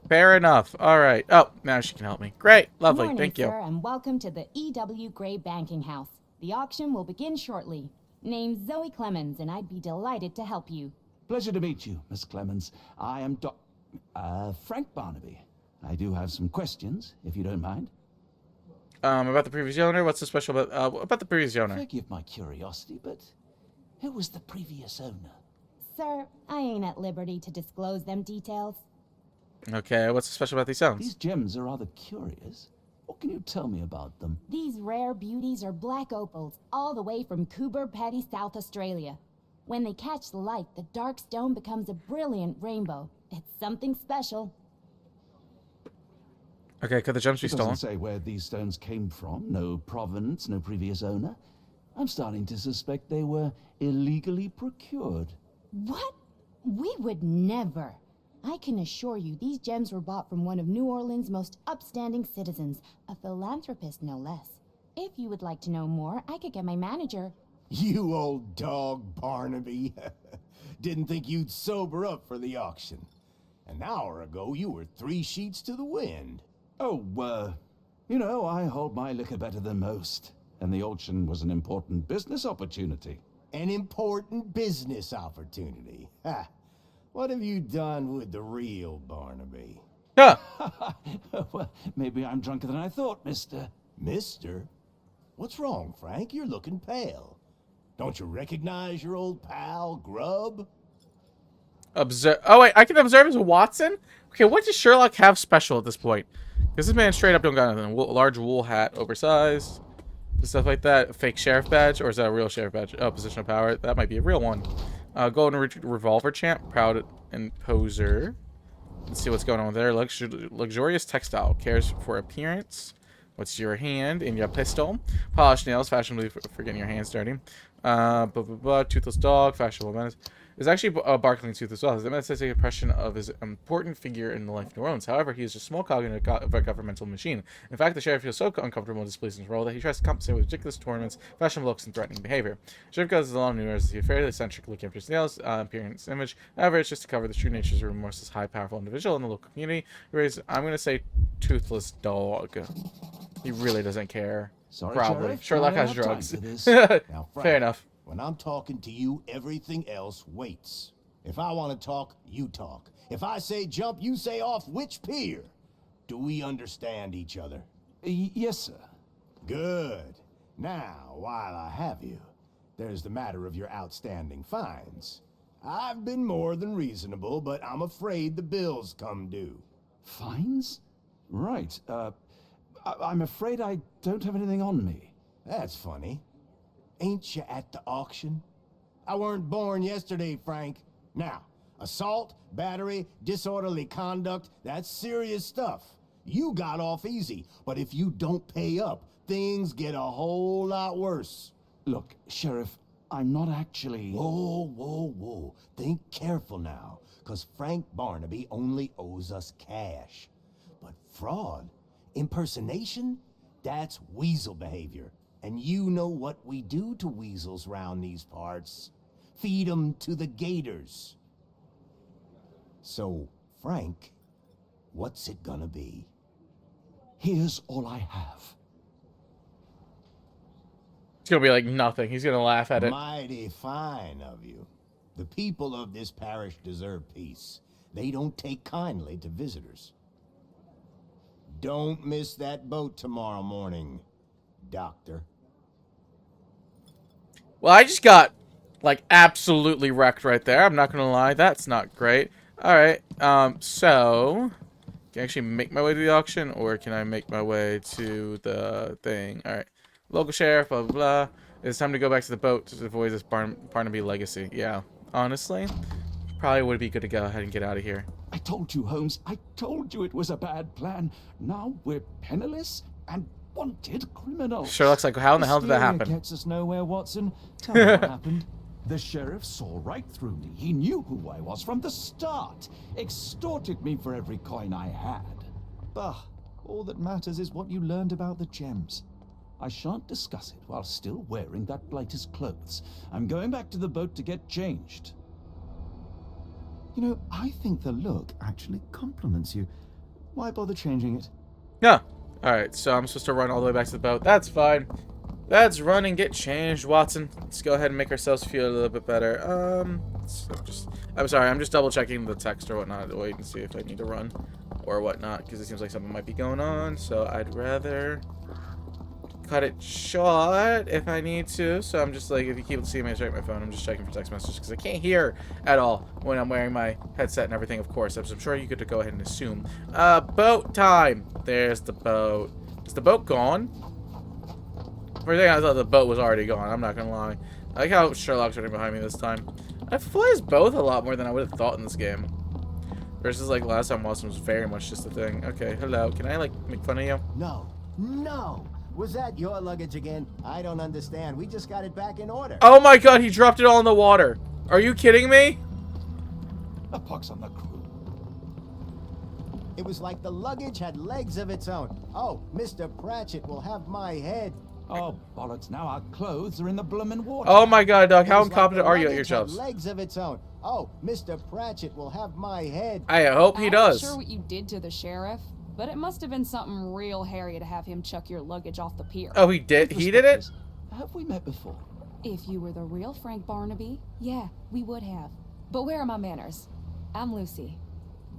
Fair enough. Alright. Oh, now she can help me. Great. Lovely. Morning, Thank you. sir, and welcome to the E.W. Gray Banking House. The auction will begin shortly. Name's Zoe Clemens, and I'd be delighted to help you. Pleasure to meet you, Miss Clemens. I am Frank Barnaby. I do have some questions, if you don't mind. About the previous owner? What's so special about the previous owner? Forgive my curiosity, but who was the previous owner? Sir, I ain't at liberty to disclose them details. Okay, what's so special about these stones? These gems are rather curious. What can you tell me about them? These rare beauties are black opals, all the way from Coober Pedy, South Australia. When they catch the light, the dark stone becomes a brilliant rainbow. It's something special. Okay, could the gems be It stolen? doesn't say where these stones came from. No provenance, no previous owner. I'm starting to suspect they were illegally procured. What? We would never. I can assure you these gems were bought from one of New Orleans' most upstanding citizens, a philanthropist no less. If you would like to know more, I could get my manager. You old dog, Barnaby. Didn't think you'd sober up for the auction. An hour ago, you were 3 sheets to the wind. Oh, you know, I hold my liquor better than most. And the auction was an important business opportunity. An important business opportunity. Ha! What have you done with the real Barnaby? Huh. Well, maybe I'm drunker than I thought, mister. Mister? What's wrong, Frank? You're looking pale. Don't you recognize your old pal, Grub? Observe. Oh wait, I can observe as Watson. Okay, what does Sherlock have special at this point? Because this man straight up don't got nothing. Large wool hat, oversized, stuff like that. A fake sheriff badge, or is that a real sheriff badge? Oh, position of power. That might be a real one. Golden revolver champ, proud and poser. Let's see what's going on there. Luxurious textile, cares for appearance. What's your hand in your pistol? Polished nails, fashionably for getting your hands dirty. Toothless dog, fashionable menace. There's actually a barking tooth as well. That's a impression of his important figure in the life of New Orleans. However, he is a small cog in a governmental machine. In fact, the sheriff feels so uncomfortable and displeased in his role that he tries to compensate with ridiculous tournaments, fashionable looks, and threatening behavior. Sheriff goes along New Orleans, he's fairly eccentric looking after his nails, appearance, image. However, it's just to cover the true natures of a remorseless, high, powerful individual in the local community. I'm going to say toothless dog. He really doesn't care. Sorry, probably. Sheriff, Sherlock I has don't have time drugs. for this. Now, Frank, Fair enough. When I'm talking to you, everything else waits. If I want to talk, you talk. If I say jump, you say off which pier. Do we understand each other? Yes, sir. Good. Now, while I have you, there's the matter of your outstanding fines. I've been more than reasonable, but I'm afraid the bills come due. Fines? Right. I'm afraid I don't have anything on me. That's funny. Ain't you at the auction? I weren't born yesterday, Frank. Now, assault, battery, disorderly conduct, that's serious stuff. You got off easy, but if you don't pay up, things get a whole lot worse. Look, Sheriff, I'm not actually... Whoa. Think careful now, because Frank Barnaby only owes us cash. But fraud, impersonation, that's weasel behavior. And you know what we do to weasels round these parts. Feed 'em to the gators. So, Frank, what's it gonna be? Here's all I have. It's gonna be like nothing. He's gonna laugh at it. Mighty fine of you. The people of this parish deserve peace. They don't take kindly to visitors. Don't miss that boat tomorrow morning, Doctor. Well, I just got, like, absolutely wrecked right there. I'm not gonna lie. That's not great. Alright, so... Can I actually make my way to the auction, or can I make my way to the thing? Alright. Local sheriff, blah, blah, blah. It's time to go back to the boat to avoid this Barnaby legacy. Yeah, honestly, probably would be good to go ahead and get out of here. I told you, Holmes. I told you it was a bad plan. Now we're penniless and wanted criminals. Sherlock's like, how in the hell did that Hysteria happen? gets us nowhere, Watson. Tell me what happened. The sheriff saw right through me. He knew who I was from the start. Extorted me for every coin I had. Bah, all that matters is what you learned about the gems. I shan't discuss it while still wearing that blighter's clothes. I'm going back to the boat to get changed. You know, I think the look actually compliments you. Why bother changing it? Yeah. Alright, so I'm supposed to run all the way back to the boat. That's fine. Let's run and get changed, Watson. Let's go ahead and make ourselves feel a little bit better. I'm sorry, I'm just double checking the text or whatnot to wait and see if I need to run or whatnot, because it seems like something might be going on, so I'd rather cut it short if I need to. So I'm just like, if you keep seeing me check my phone, I'm just checking for text messages because I can't hear at all when I'm wearing my headset and everything, of course, as I'm sure you could go ahead and assume. Boat time. There's the boat. Is the boat gone? For a thing, I thought the boat was already gone. I'm not gonna lie. I like how Sherlock's running behind me this time. I flies both a lot more than I would have thought in this game. Versus like last time, Watson was very much just a thing. Okay, hello. Can I like make fun of you? No. Was that your luggage again? I don't understand. We just got it back in order. Oh my god, he dropped it all in the water. Are you kidding me? A pox on the crew. It was like the luggage had legs of its own. Oh, Mr. Pratchett will have my head. Oh, bollocks, now our clothes are in the bloomin' water. Oh my god, Doc, how It's like incompetent the are you at luggage your had jobs? legs of its own. Oh, Mr. Pratchett will have my head. I hope he I'm does. not sure what you did to the sheriff, but it must have been something real hairy to have him chuck your luggage off the pier. Oh, he did? He did it? Have we met before? If you were the real Frank Barnaby, yeah, we would have. But where are my manners? I'm Lucy.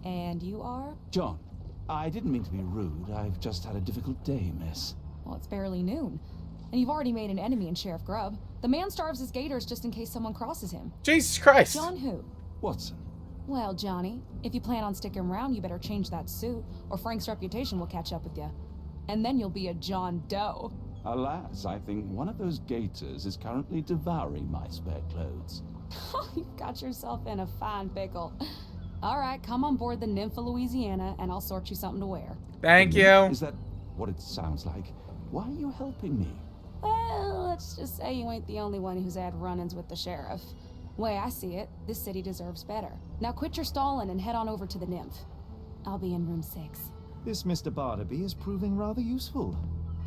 And you are? John, I didn't mean to be rude. I've just had a difficult day, miss. Well, it's barely noon. And you've already made an enemy in Sheriff Grubb. The man starves his gators just in case someone crosses him. Jesus Christ. John who? Watson. Well, Johnny, if you plan on sticking around, you better change that suit, or Frank's reputation will catch up with you. And then you'll be a John Doe. Alas, I think one of those gators is currently devouring my spare clothes. You've got yourself in a fine pickle. All right, come on board the Nymph of Louisiana, and I'll sort you something to wear. Thank you. Is that what it sounds like? Why are you helping me? Well, let's just say you ain't the only one who's had run-ins with the sheriff. Way I see it, this city deserves better. Now quit your stalling and head on over to the Nymph. I'll be in room 6. This Mr. Barnaby is proving rather useful.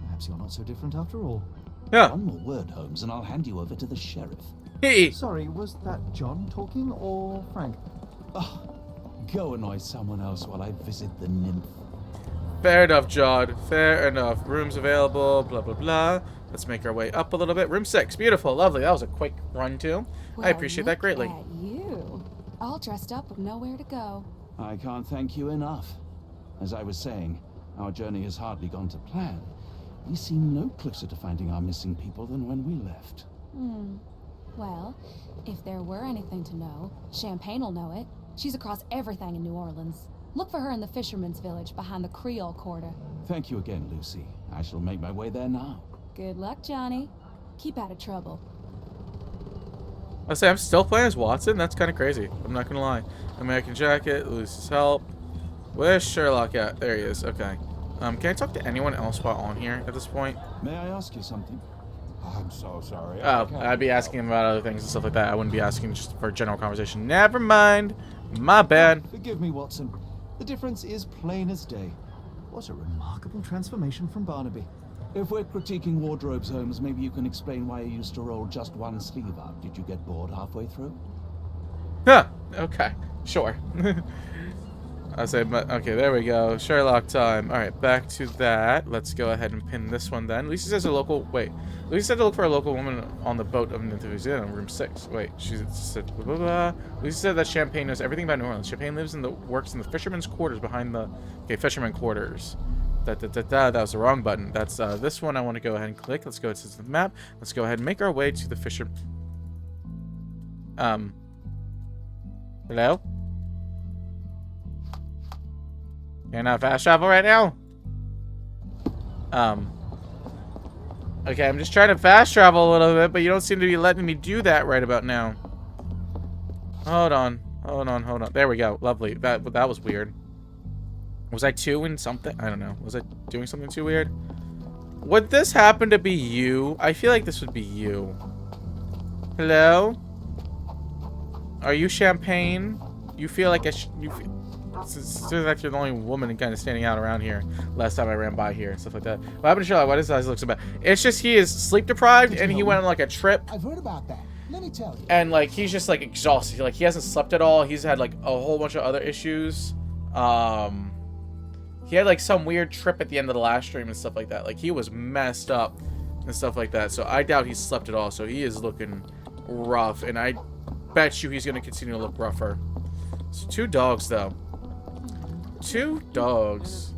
Perhaps you're not so different after all. Yeah. One more word, Holmes, and I'll hand you over to the sheriff. Hey. Sorry, was that John talking or Frank? Oh, go annoy someone else while I visit the nymph. Fair enough, John. Fair enough. Rooms available, blah, blah, blah. Let's make our way up a little bit. Room 6. Beautiful. Lovely. That was a quick run, too. I appreciate that greatly. At you. All dressed up with nowhere to go. I can't thank you enough. As I was saying, our journey has hardly gone to plan. We seem no closer to finding our missing people than when we left. Well, if there were anything to know, Champagne will know it. She's across everything in New Orleans. Look for her in the fisherman's village behind the Creole Quarter. Thank you again, Lucy. I shall make my way there now. Good luck, Johnny. Keep out of trouble. I say I'm still playing as Watson. That's kind of crazy. I'm not gonna lie. American Jacket, Lucy's help. Where's Sherlock at? There he is. Okay. Can I talk to anyone else while on here at this point? May I ask you something? I'm so sorry. Oh, I'd be asking him about other things and stuff like that. I wouldn't be asking just for general conversation. Never mind. My bad. Forgive me, Watson. The difference is plain as day. What a remarkable transformation from Barnaby. If we're critiquing wardrobes, Holmes, maybe you can explain why you used to roll just one sleeve up. Did you get bored halfway through? Huh. Okay. Sure. I say, but okay, there we go. Sherlock time. All right, back to that. Let's go ahead and pin this one then. Lucy says a local. Wait. Lucy said to look for a local woman on the boat of Louisiana, room 6. Wait, she said. Blah, blah, blah. Lucy said that Champagne knows everything about New Orleans. Champagne lives in the works in the fisherman's quarters behind the. Okay, fisherman quarters. That was the wrong button. That's this one. I want to go ahead and click. Let's go to the map. Let's go ahead and make our way to the fisher. Hello? You're not fast travel right now? Okay, I'm just trying to fast travel a little bit, but you don't seem to be letting me do that right about now. Hold on. There we go. Lovely. That was weird. Was I doing something? I don't know. Was I doing something too weird? Would this happen to be you? I feel like this would be you. Hello? Are you Champagne? You feel like you seems like you're the only woman kind of standing out around here. Last time I ran by here and stuff like that. What happened to Sherlock? Why does his eyes look so bad? It's just he is sleep deprived and he went on like a trip. I've heard about that. Let me tell you. And like he's just like exhausted. Like he hasn't slept at all. He's had like a whole bunch of other issues. He had like some weird trip at the end of the last stream and stuff like that. Like he was messed up and stuff like that. So I doubt he slept at all. So he is looking rough, and I bet you he's gonna continue to look rougher. So 2 dogs though. 2 dogs.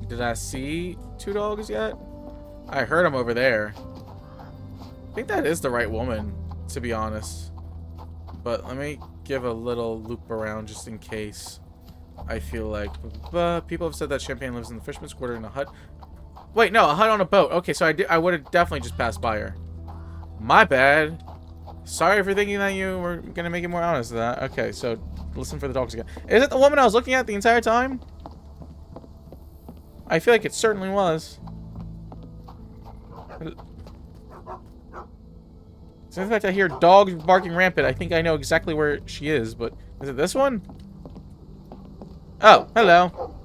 Did I see 2 dogs yet? I heard them over there. I think that is the right woman, to be honest. But let me give a little loop around just in case. I feel like people have said that Champagne lives in the fisherman's quarter in a hut. Wait, no, a hut on a boat. Okay, so I would have definitely just passed by her. My bad. Sorry for thinking that you were gonna make it more honest than that. Okay, so listen for the dogs again. Is it the woman I was looking at the entire time? I feel like it certainly was. So in fact I hear dogs barking rampant. I think I know exactly where she is, but is it this one? Oh, hello.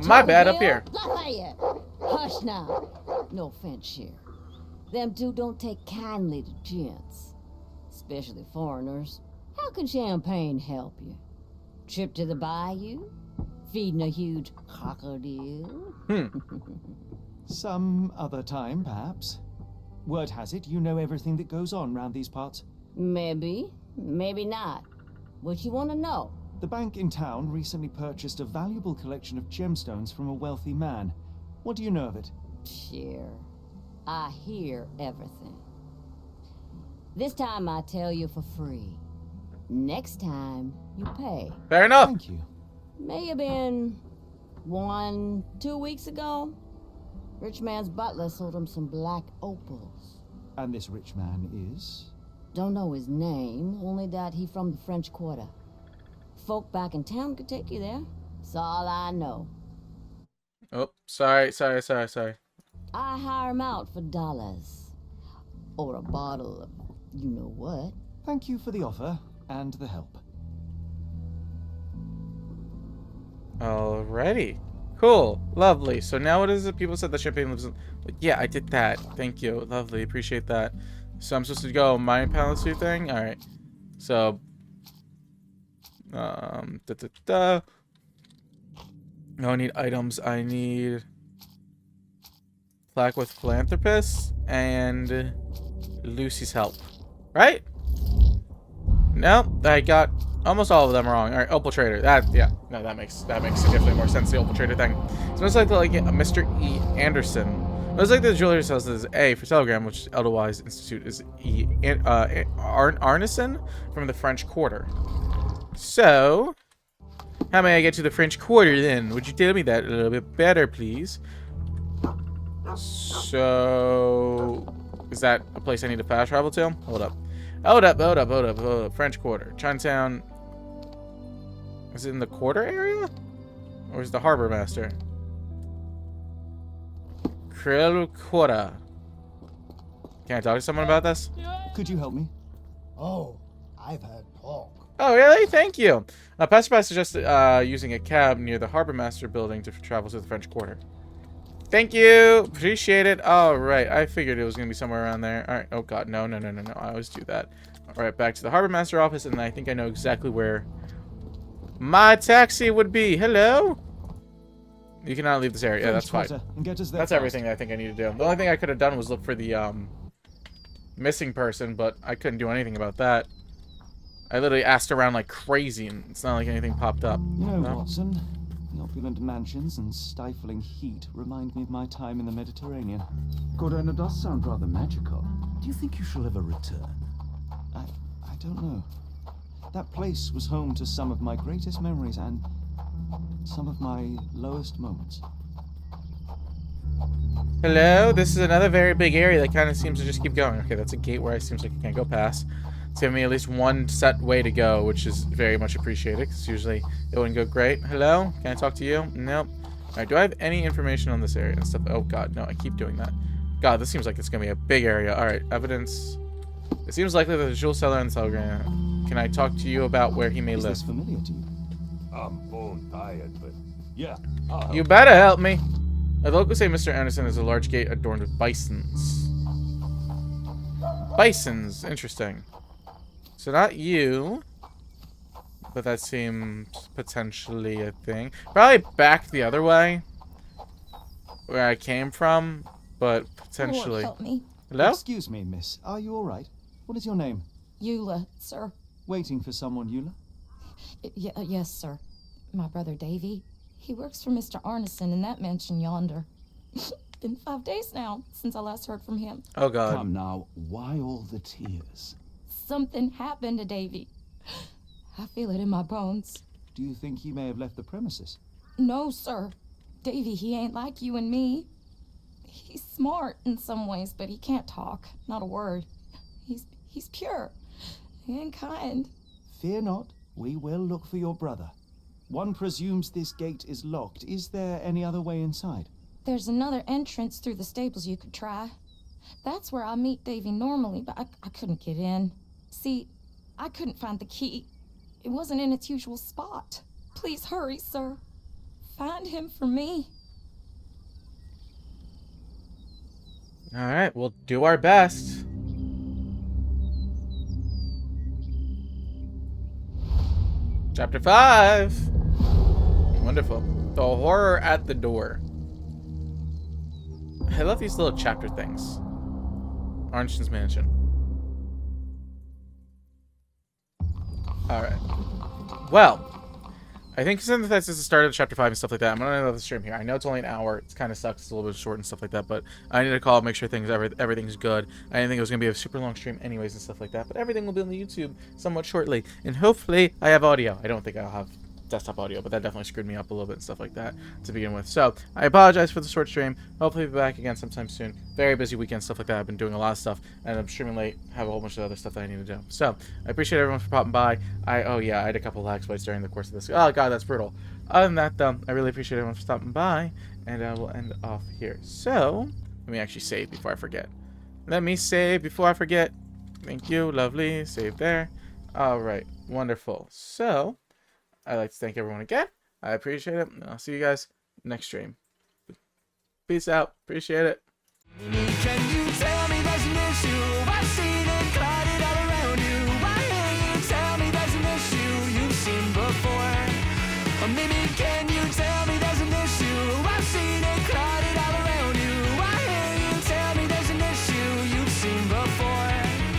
My bad, up here. Lafayette. Hush now. No offense, Sheriff. Them two don't take kindly to gents. Especially foreigners. How can champagne help you? Trip to the bayou? Feeding a huge crocodile? Some other time, perhaps. Word has it you know everything that goes on round these parts. Maybe. Maybe not. What you want to know? The bank in town recently purchased a valuable collection of gemstones from a wealthy man. What do you know of it? Sure. I hear everything. This time I tell you for free. Next time, you pay. Fair enough. Thank you. May have been 2 weeks ago. Rich man's butler sold him some black opals. And this rich man is? Don't know his name, only that he from the French Quarter. Folk back in town could take you there. That's all I know. Oh, sorry. I hire him out for dollars. Or a bottle of you-know-what. Thank you for the offer and the help. Alrighty. Cool. Lovely. So now what is it? People said the champagne lives in... Yeah, I did that. Thank you. Lovely. Appreciate that. So I'm supposed to go Mind Palace thing? Alright. So... No, I need items. I need... Plaque with Philanthropist and Lucy's help. Right? No, I got almost all of them wrong. All right, Opal Trader. That makes significantly more sense. The Opal Trader thing. It's most likely like Mr. E. Anderson. Most like the jewelry sells is A for Telegram, which Edelweiss Institute is E. Arneson from the French Quarter. So, how may I get to the French Quarter then? Would you tell me that a little bit better, please? So, is that a place I need to fast travel to? Hold up. French Quarter. Chinatown. Is it in the quarter area? Or is the harbor master? Krill Quarter. Can I talk to someone about this? Could you help me? Oh, I've had talk. Oh, really? Thank you. Passerby suggested using a cab near the harbor master building to travel to the French Quarter. Thank you. Appreciate it. All right. I figured it was going to be somewhere around there. All right. Oh, God. No. I always do that. All right. Back to the harbor master office. And I think I know exactly where my taxi would be. Hello? You cannot leave this area. Yeah, that's fine. That's everything I think I need to do. The only thing I could have done was look for the missing person, but I couldn't do anything about that. I literally asked around like crazy, and it's not like anything popped up. You know, Watson, the opulent mansions and stifling heat remind me of my time in the Mediterranean. Cordona does sound rather magical. Do you think you shall ever return? I don't know. That place was home to some of my greatest memories and some of my lowest moments. Hello? This is another very big area that kind of seems to just keep going. Okay, that's a gate where it seems like I can't go past. It's giving me at least one set way to go, which is very much appreciated, because usually it wouldn't go great. Hello? Can I talk to you? Nope. Alright, do I have any information on this area and stuff? Oh, God, no, I keep doing that. God, this seems like it's going to be a big area. Alright, evidence. It seems likely that the jewel seller in the telegram. Can I talk to you about where he may live? Is this familiar to you? I'm bone tired, but yeah. You better help me. The locals say Mr. Anderson has a large gate adorned with bisons. Bisons, interesting. So not you, but that seems potentially a thing. Probably back the other way, where I came from, but potentially. Lord, help me. Hello? Excuse me, miss. Are you all right? What is your name? Eula, sir. Waiting for someone, Eula? Yes, sir. My brother Davy. He works for Mr. Arneson in that mansion yonder. Been 5 days now since I last heard from him. Oh, God. Come now, why all the tears? Something happened to Davy. I feel it in my bones. Do you think he may have left the premises? No, sir. Davy, he ain't like you and me. He's smart in some ways, but he can't talk. Not a word. He's pure and kind. Fear not. We will look for your brother. One presumes this gate is locked. Is there any other way inside? There's another entrance through the stables you could try. That's where I meet Davy normally, but I couldn't get in. See, I couldn't find the key. It wasn't in its usual spot. Please hurry, sir. Find him for me. All right, we'll do our best. Chapter 5. Wonderful. The horror at the door. I love these little chapter things. Arnstein's mansion. Alright. Well, I think since that's just the start of chapter 5 and stuff like that, I'm gonna end the stream here. I know it's only an hour. It kind of sucks. It's a little bit short and stuff like that, but I need to call, make sure everything's good. I didn't think it was gonna be a super long stream anyways and stuff like that, but everything will be on the YouTube somewhat shortly. And hopefully I have audio. I don't think I'll have desktop audio, but that definitely screwed me up a little bit and stuff like that to begin with. So I apologize for the short stream. Hopefully I'll be back again sometime soon. Very busy weekend, stuff like that. I've been doing a lot of stuff, and I'm streaming late, have a whole bunch of other stuff that I need to do. So I appreciate everyone for popping by. Oh yeah, I had a couple lag spikes during the course of this. Oh god, that's brutal. Other than that, though, I really appreciate everyone for stopping by, and we'll end off here. So let me actually save before I forget. Let me save before I forget. Thank you, lovely. Save there. All right, wonderful. So I'd like to thank everyone again. I appreciate it. And I'll see you guys next stream. Peace out. Appreciate it. Can you tell me there's an issue? I've seen it cluttered all around you. Why can't you tell me there's an issue you've seen before? Or maybe can you tell